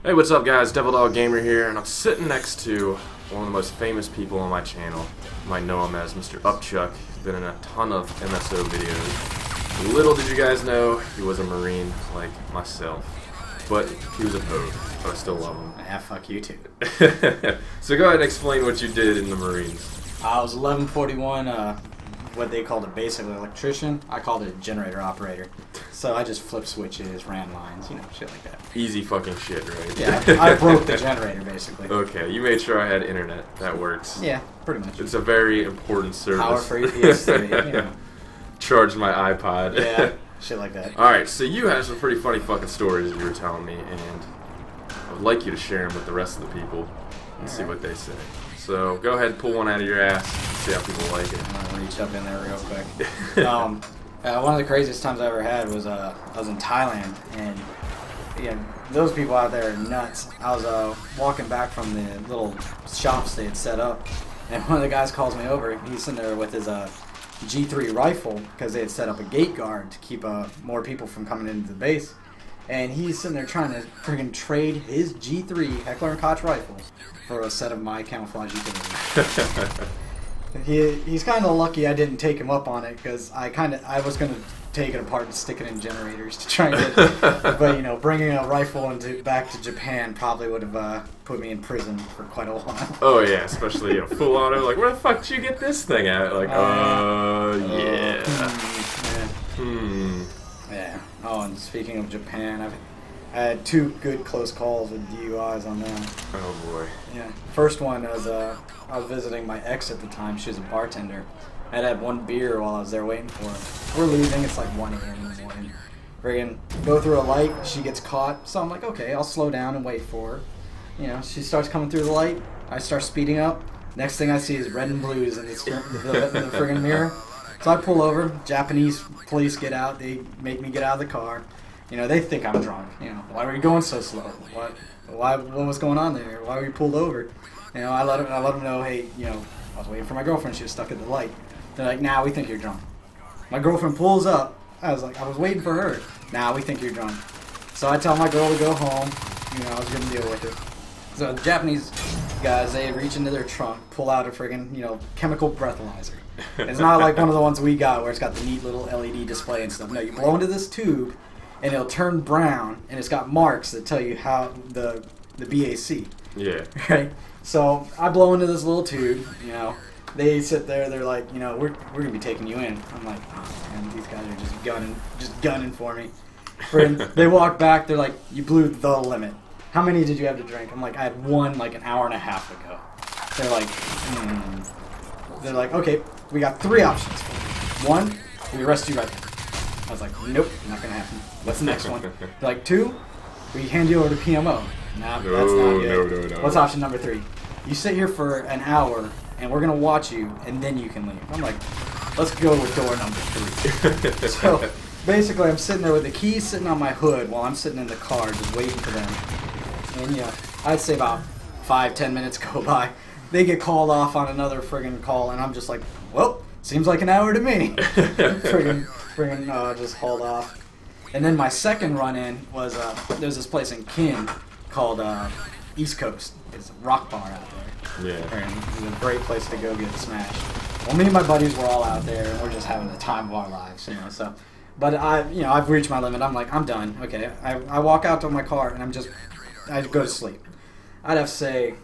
Hey, what's up guys? Devil Dog Gamer here, and I'm sitting next to one of the most famous people on my channel. You might know him as Mr. Upchuck. He's been in a ton of MSO videos. Little did you guys know, he was a Marine like myself. But he was a pogue, but I still love him. Yeah, fuck you too. So go ahead and explain what you did in the Marines. I was 1141, what they called a basic electrician. I called it a generator operator. So I just flipped switches, ran lines, you know, shit like that. Easy fucking shit, right? Yeah, I broke the generator basically. Okay, you made sure I had internet. That works. Yeah, pretty much. It's a very important service. Power for your PS3, you know. Charge my iPod. Yeah, shit like that. Alright, so you have some pretty funny fucking stories you were telling me, and I would like you to share them with the rest of the people and see what they say. So go ahead and pull one out of your ass and see how people like it. I'm gonna reach up in there real quick. One of the craziest times I ever had was I was in Thailand, and those people out there are nuts. I was walking back from the little shops they had set up, and one of the guys calls me over. He's sitting there with his G3 rifle because they had set up a gate guard to keep more people from coming into the base. And he's sitting there trying to friggin' trade his G3 Heckler & Koch rifle for a set of my camouflage utilities. He's kind of lucky I didn't take him up on it, because I was going to take it apart and stick it in generators to try and get but bringing a rifle back to Japan probably would have put me in prison for quite a while. Oh yeah, especially full auto, like where the fuck did you get this thing at? Like yeah. Yeah. Oh, and speaking of Japan, I had 2 good close calls with DUIs on that. Oh boy. Yeah. First one was I was visiting my ex at the time. She was a bartender. I'd had 1 beer while I was there waiting for her. We're leaving. It's like 1 a.m. in the morning. Friggin' go through a light. She gets caught. So I'm like, okay, I'll slow down and wait for her. She starts coming through the light. I start speeding up. Next thing I see is red and blues in the friggin' mirror. So I pull over. Japanese police get out. They make me get out of the car. They think I'm drunk. Why were you going so slow? What was going on there? Why were you pulled over? I let them know, hey, I was waiting for my girlfriend. She was stuck at the light. They're like, nah, we think you're drunk. My girlfriend pulls up. I was like, I was waiting for her. Nah, we think you're drunk. So I tell my girl to go home. I was gonna deal with it. So the Japanese guys, they reach into their trunk, pull out a friggin', chemical breathalyzer. It's not like one of the ones we got where it's got the neat little LED display and stuff. No, you blow into this tube, and it'll turn brown, and it's got marks that tell you how the BAC. Yeah. Right? So I blow into this little tube, They sit there, they're like, we're going to be taking you in. I'm like, oh man, these guys are just gunning for me. They walk back, they're like, you blew the limit. How many did you have to drink? I'm like, I had 1 like an hour and a half ago. They're like, They're like, okay, we got 3 options. 1, we arrest you right now. I was like, nope, not going to happen. What's the next one? They're like, 2, we hand you over to PMO. Nah, no, that's not good. No. What's option number 3? You sit here for an hour, and we're going to watch you, and then you can leave. I'm like, let's go with door number 3. So, basically, I'm sitting there with the keys sitting on my hood while I'm sitting in the car just waiting for them. And, I'd say about 5-10 minutes go by. They get called off on another friggin' call, and I'm just like, well, seems like an hour to me. friggin' just hauled off. And then my second run-in was, there's this place in Kin called East Coast. It's a rock bar out there. Yeah. It's a great place to go get smashed. Well, me and my buddies were all out there, and we're just having the time of our lives, so. But I've reached my limit. I'm like, I'm done. Okay. I walk out to my car, and I go to sleep. I'd have to say,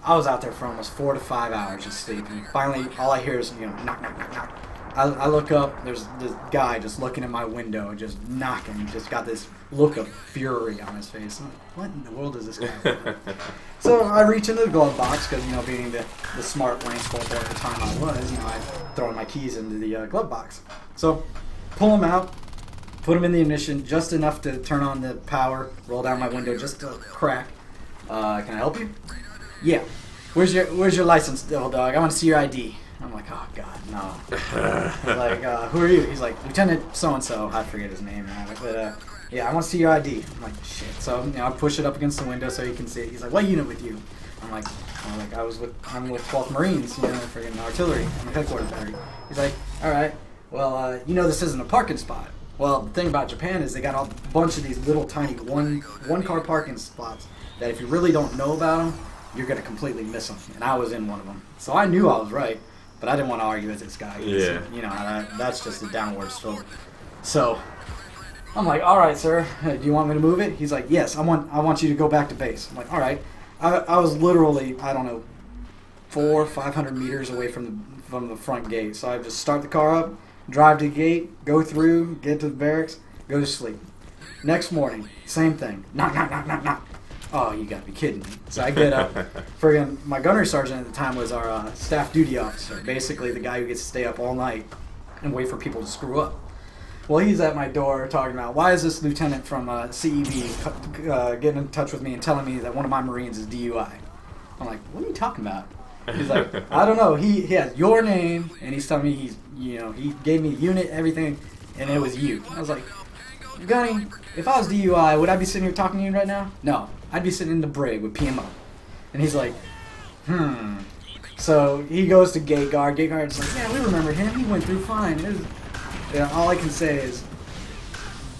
I was out there for almost 4 to 5 hours just sleeping. Finally, all I hear is, knock, knock, knock, knock. I look up, there's this guy just looking in my window, just knocking. He just got this look of fury on his face. I'm like, what in the world is this guy doing? So I reach into the glove box, because, being the smart Lance Corporal at the time I was, I throw my keys into the glove box. So, pull them out, put them in the ignition, just enough to turn on the power, roll down my window just to crack. Can I help you? Yeah. Where's your license, Devil Dog? I want to see your ID. I'm like, oh god, no. Like, who are you? He's like, Lieutenant so-and-so. I forget his name now. But, yeah, I want to see your ID. I'm like, shit. So, I push it up against the window so he can see it. He's like, what unit with you? I'm like, I'm with 12th Marines, friggin' artillery. I'm a headquarters battery. He's like, alright, well, this isn't a parking spot. Well, the thing about Japan is they got a bunch of these little tiny one car parking spots that if you really don't know about them, you're gonna completely miss them. And I was in one of them, so I knew I was right, but I didn't want to argue with this guy. Yeah. You know, that's just a downward slope. So I'm like, all right, sir, do you want me to move it? He's like, yes, I want you to go back to base. I'm like, all right. I was literally, I don't know, 400 or 500 meters away from the front gate. So I just start the car up, drive to the gate, go through, get to the barracks, go to sleep. Next morning, same thing. Knock, knock, knock, knock, knock. Oh, you gotta be kidding me. So I get up. Friggin' my gunnery sergeant at the time was our staff duty officer. Basically the guy who gets to stay up all night and wait for people to screw up. Well, he's at my door talking about, why is this lieutenant from CEB getting in touch with me and telling me that one of my Marines is DUI? I'm like, what are you talking about? He's like, I don't know. He has your name, and he's telling me he gave me unit, everything, and it was you. I was like, Gunny, if I was DUI, would I be sitting here talking to you right now? No, I'd be sitting in the brig with PMO. And he's like, So he goes to Gate Guard. Gate Guard's like, yeah, we remember him. He went through fine. All I can say is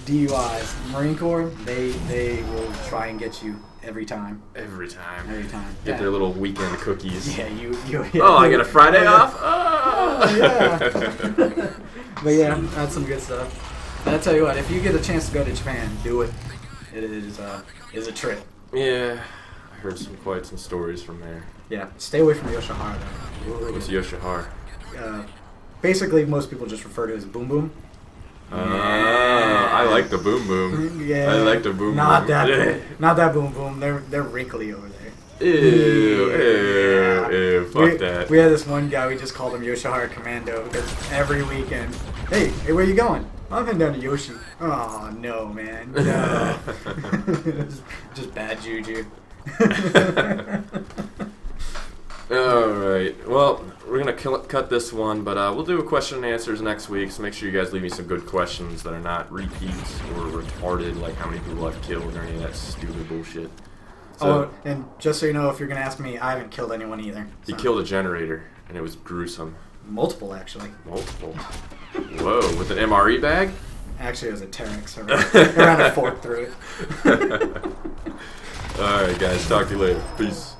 DUIs, Marine Corps, they will try and get you every time. Every time. Every time. Get their little weekend cookies. Yeah, you I get a Friday off? Oh, yeah. But yeah, that's some good stuff. And I tell you what, if you get a chance to go to Japan, do it. It is a trip. Yeah, I heard quite some stories from there. Yeah, stay away from Yoshihara though. What's Yoshihara? Basically, most people just refer to it as Boom Boom. I like the Boom Boom. Yeah, I like the Boom not Boom. That, not that Boom Boom. They're wrinkly over there. Ew, fuck that. We had this one guy. We just called him Yoshihara Commando because every weekend, hey, where you going? I'm heading down to Yoshi. Oh no, man, no. just bad juju. Alright, well, we're going to cut this one, but we'll do a question and answers next week, so make sure you guys leave me some good questions that are not repeats or retarded, like how many people I've killed or any of that stupid bullshit. So, and just so you know, if you're going to ask me, I haven't killed anyone either. So. He killed a generator, and it was gruesome. Multiple, actually. Multiple? Whoa, with an MRE bag? Actually, it was a Terex. I ran a fork through it. Alright, guys, talk to you later. Peace.